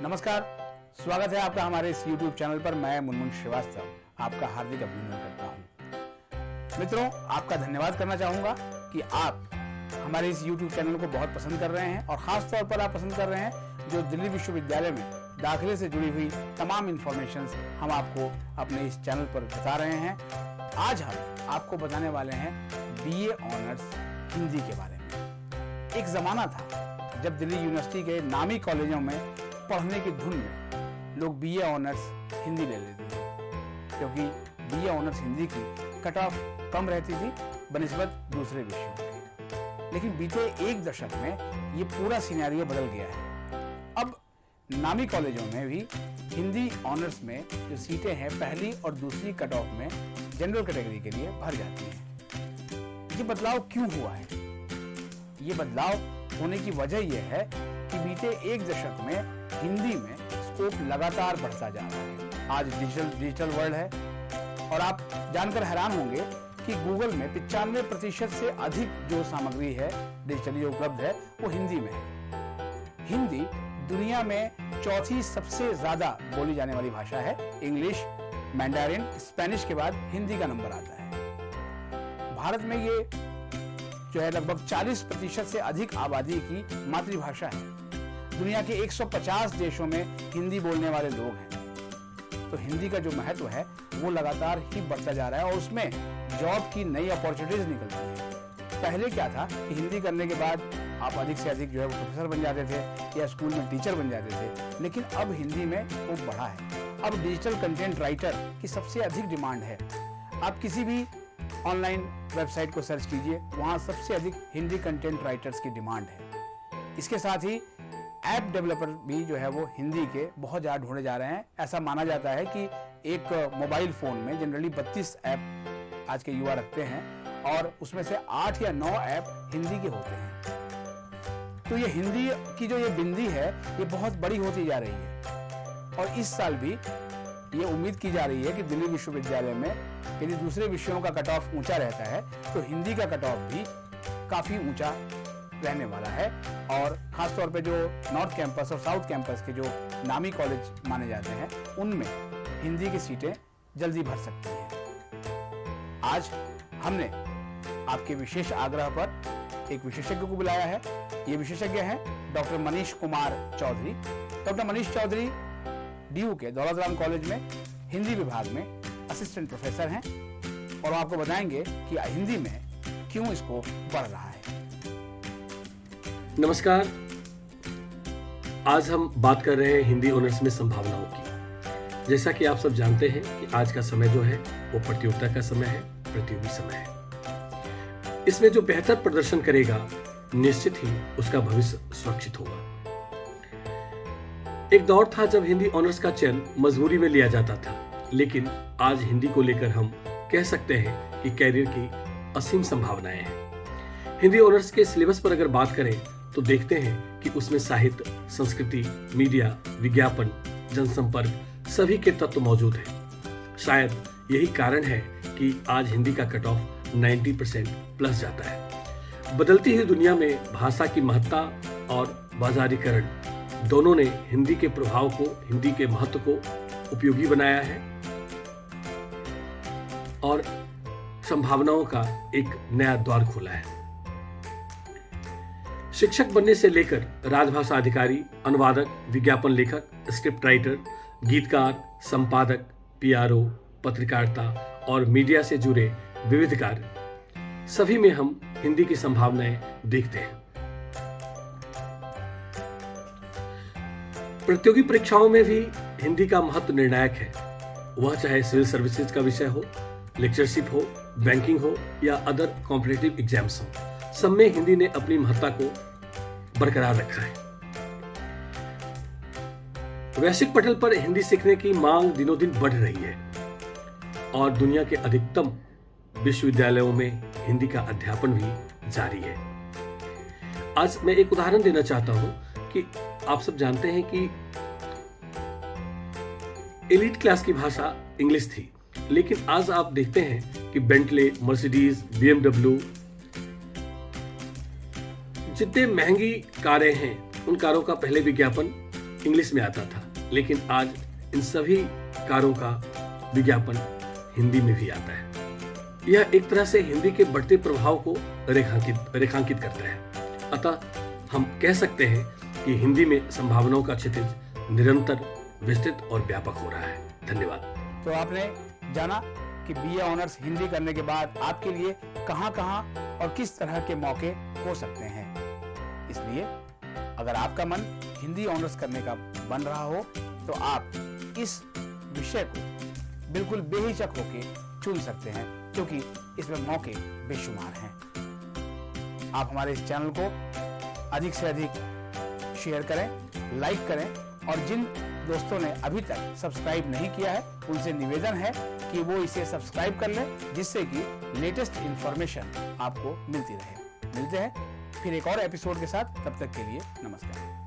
नमस्कार, स्वागत है आपका हमारे इस YouTube चैनल पर। मैं मुनमुन श्रीवास्तव आपका हार्दिक अभिनंदन करता हूं। मित्रों, आपका धन्यवाद करना चाहूंगा कि आप हमारे इस YouTube चैनल को बहुत पसंद कर रहे हैं और खास तौर पर आप पसंद कर रहे हैं जो दिल्ली विश्वविद्यालय में दाखिले से जुड़ी हुई तमाम इंफॉर्मेशंस हम आपको अपने इस चैनल पर बता रहे हैं। आज हम आपको बताने वाले हैं BA ऑनर्स हिंदी के बारे में। एक ज़माना था जब दिल्ली यूनिवर्सिटी के नामी कॉलेजों में पढ़ने की धुन में लोग BA ऑनर्स हिंदी ले लेते थे, क्योंकि BA ऑनर्स हिंदी की कट ऑफ कम रहती थी बनिस्बत दूसरे विषयों के। लेकिन बीते एक दशक में ये पूरा सिनेरियो बदल गया है। अब नामी कॉलेजों में भी हिंदी ऑनर्स में जो सीटें हैं पहली और दूसरी कट ऑफ में जनरल कैटेगरी के लिए भर जाती हैं। ये बदलाव क्यों हुआ है? ये बदलाव होने की वजह यह है कि बीते एक दशक में हिंदी में स्कोप लगातार बढ़ता जा रहा है। आज डिजिटल वर्ल्ड है और आप जानकर हैरान होंगे कि गूगल में 95% से अधिक जो सामग्री है डिजिटली उपलब्ध है वो हिंदी में है। हिंदी दुनिया में चौथी सबसे ज्यादा बोली जाने वाली भाषा है। इंग्लिश, मैंडारिन, स्पेनिश के बाद हिंदी का नंबर आता है। भारत में ये जो है लगभग 40% से अधिक आबादी की मातृभाषा है। दुनिया के 150 देशों में हिंदी बोलने वाले लोग हैं। तो हिंदी का जो महत्व है वो लगातार ही बढ़ता जा रहा है और उसमें जॉब की नई अपॉर्चुनिटीज निकलती हैं। पहले क्या था कि हिंदी करने के बाद आप अधिक से अधिक जो है वो प्रोफेसर बन जाते थे या स्कूल में टीचर बन जाते थे, लेकिन अब हिंदी में वो बढ़ा है। अब डिजिटल कंटेंट राइटर की सबसे अधिक डिमांड है। आप किसी भी ऑनलाइन वेबसाइट को सर्च कीजिए, वहाँ सबसे अधिक हिंदी कंटेंट राइटर्स की डिमांड है। इसके साथ ही ऐप डेवलपर भी जो है वो हिंदी के बहुत ज़्यादा ढूंढे जा रहे हैं। ऐसा माना जाता है कि एक मोबाइल फ़ोन में जनरली 32 ऐप आज के युवा रखते हैं और उसमें से 8 या 9 ऐप हिंदी के होते हैं। तो ये हिंदी की जो ये बिंदी है ये बहुत बड़ी होती जा रही है और इस साल भी ये उम्मीद की जा रही है कि दिल्ली विश्वविद्यालय में यदि दूसरे विषयों का कट ऑफ ऊंचा रहता है तो हिंदी का कट ऑफ भी काफ़ी ऊंचा रहने वाला है। और खास तौर पे जो नॉर्थ कैंपस और साउथ कैंपस के जो नामी कॉलेज माने जाते हैं उनमें हिंदी की सीटें जल्दी भर सकती हैं। आज हमने आपके विशेष आग्रह पर एक विशेषज्ञ को बुलाया है। ये विशेषज्ञ हैं doctor Manish Kumar Chaudhary. Doctor Manish Chaudhary DU के दौलत राम कॉलेज में हिंदी विभाग में असिस्टेंट प्रोफेसर हैं और आपको बताएंगे कि हिंदी में क्यों स्कोप बढ़ रहा है। नमस्कार, आज हम बात कर रहे हैं हिंदी ऑनर्स में संभावनाओं की। जैसा कि आप सब जानते हैं कि आज का समय जो है वो प्रतियोगिता का समय है, प्रतियोगी समय है। इसमें जो बेहतर प्रदर्शन करेगा निश्चित ही उसका भविष्य सुरक्षित होगा। एक दौर था जब हिंदी ऑनर्स का चयन मजबूरी में लिया जाता था, लेकिन आज हिंदी को लेकर हम कह सकते हैं कि कैरियर की असीम संभावनाएं हैं। हिंदी ऑनर्स के सिलेबस पर अगर बात करें तो देखते हैं कि उसमें साहित्य, संस्कृति, मीडिया, विज्ञापन, जनसंपर्क सभी के तत्व मौजूद हैं। शायद यही कारण है कि आज हिंदी का कट ऑफ 90% प्लस जाता है। बदलती हुई दुनिया में भाषा की महत्ता और बाजारीकरण दोनों ने हिंदी के प्रभाव को, हिंदी के महत्व को उपयोगी बनाया है और संभावनाओं का एक नया द्वार खोला है। शिक्षक बनने से लेकर राजभाषा अधिकारी, अनुवादक, विज्ञापन लेखक, स्क्रिप्ट राइटर, गीतकार, संपादक, PRO, पत्रकारिता और मीडिया से जुड़े विविध कार्य, सभी में हम हिंदी की संभावनाएं देखते हैं। प्रतियोगी परीक्षाओं में भी हिंदी का महत्व निर्णायक है। वह चाहे सिविल सर्विसेज का विषय हो, लेक्चरशिप हो, बैंकिंग हो या अदर कॉम्पिटिटिव एग्जाम्स हो, सब में हिंदी ने अपनी महत्ता को बरकरार रखा है। वैश्विक पटल पर हिंदी सीखने की मांग दिनों दिन बढ़ रही है और दुनिया के अधिकतम विश्वविद्यालयों में हिंदी का अध्यापन भी जारी है। आज मैं एक उदाहरण देना चाहता हूं कि आप सब जानते हैं कि एलीट क्लास की भाषा इंग्लिश थी, लेकिन आज आप देखते हैं कि बेंटले, मर्सिडीज, BMW जितने महंगी कारें हैं उन कारों का पहले विज्ञापन इंग्लिश में आता था, लेकिन आज इन सभी कारों का विज्ञापन हिंदी में भी आता है। यह एक तरह से हिंदी के बढ़ते प्रभाव को रेखांकित करता है। अतः हम कह सकते हैं कि हिंदी में संभावनाओं का क्षितिज निरंतर विस्तृत और व्यापक हो रहा है। धन्यवाद। तो आपने जाना कि बीए ऑनर्स हिंदी करने के बाद आपके लिए कहां-कहां और किस तरह के मौके हो सकते हैं। इसलिए अगर आपका मन हिंदी ऑनर्स करने का बन रहा हो तो आप इस विषय को बिल्कुल बेहिचक होकर चुन सकते हैं, क्योंकि इसमें मौके बेशुमार हैं। आप हमारे इस चैनल को अधिक से अधिक शेयर करें, लाइक करें, और जिन दोस्तों ने अभी तक सब्सक्राइब नहीं किया है उनसे निवेदन है कि वो इसे सब्सक्राइब कर लें, जिससे कि लेटेस्ट इंफॉर्मेशन आपको मिलती रहे। मिलते हैं फिर एक और एपिसोड के साथ, तब तक के लिए नमस्कार।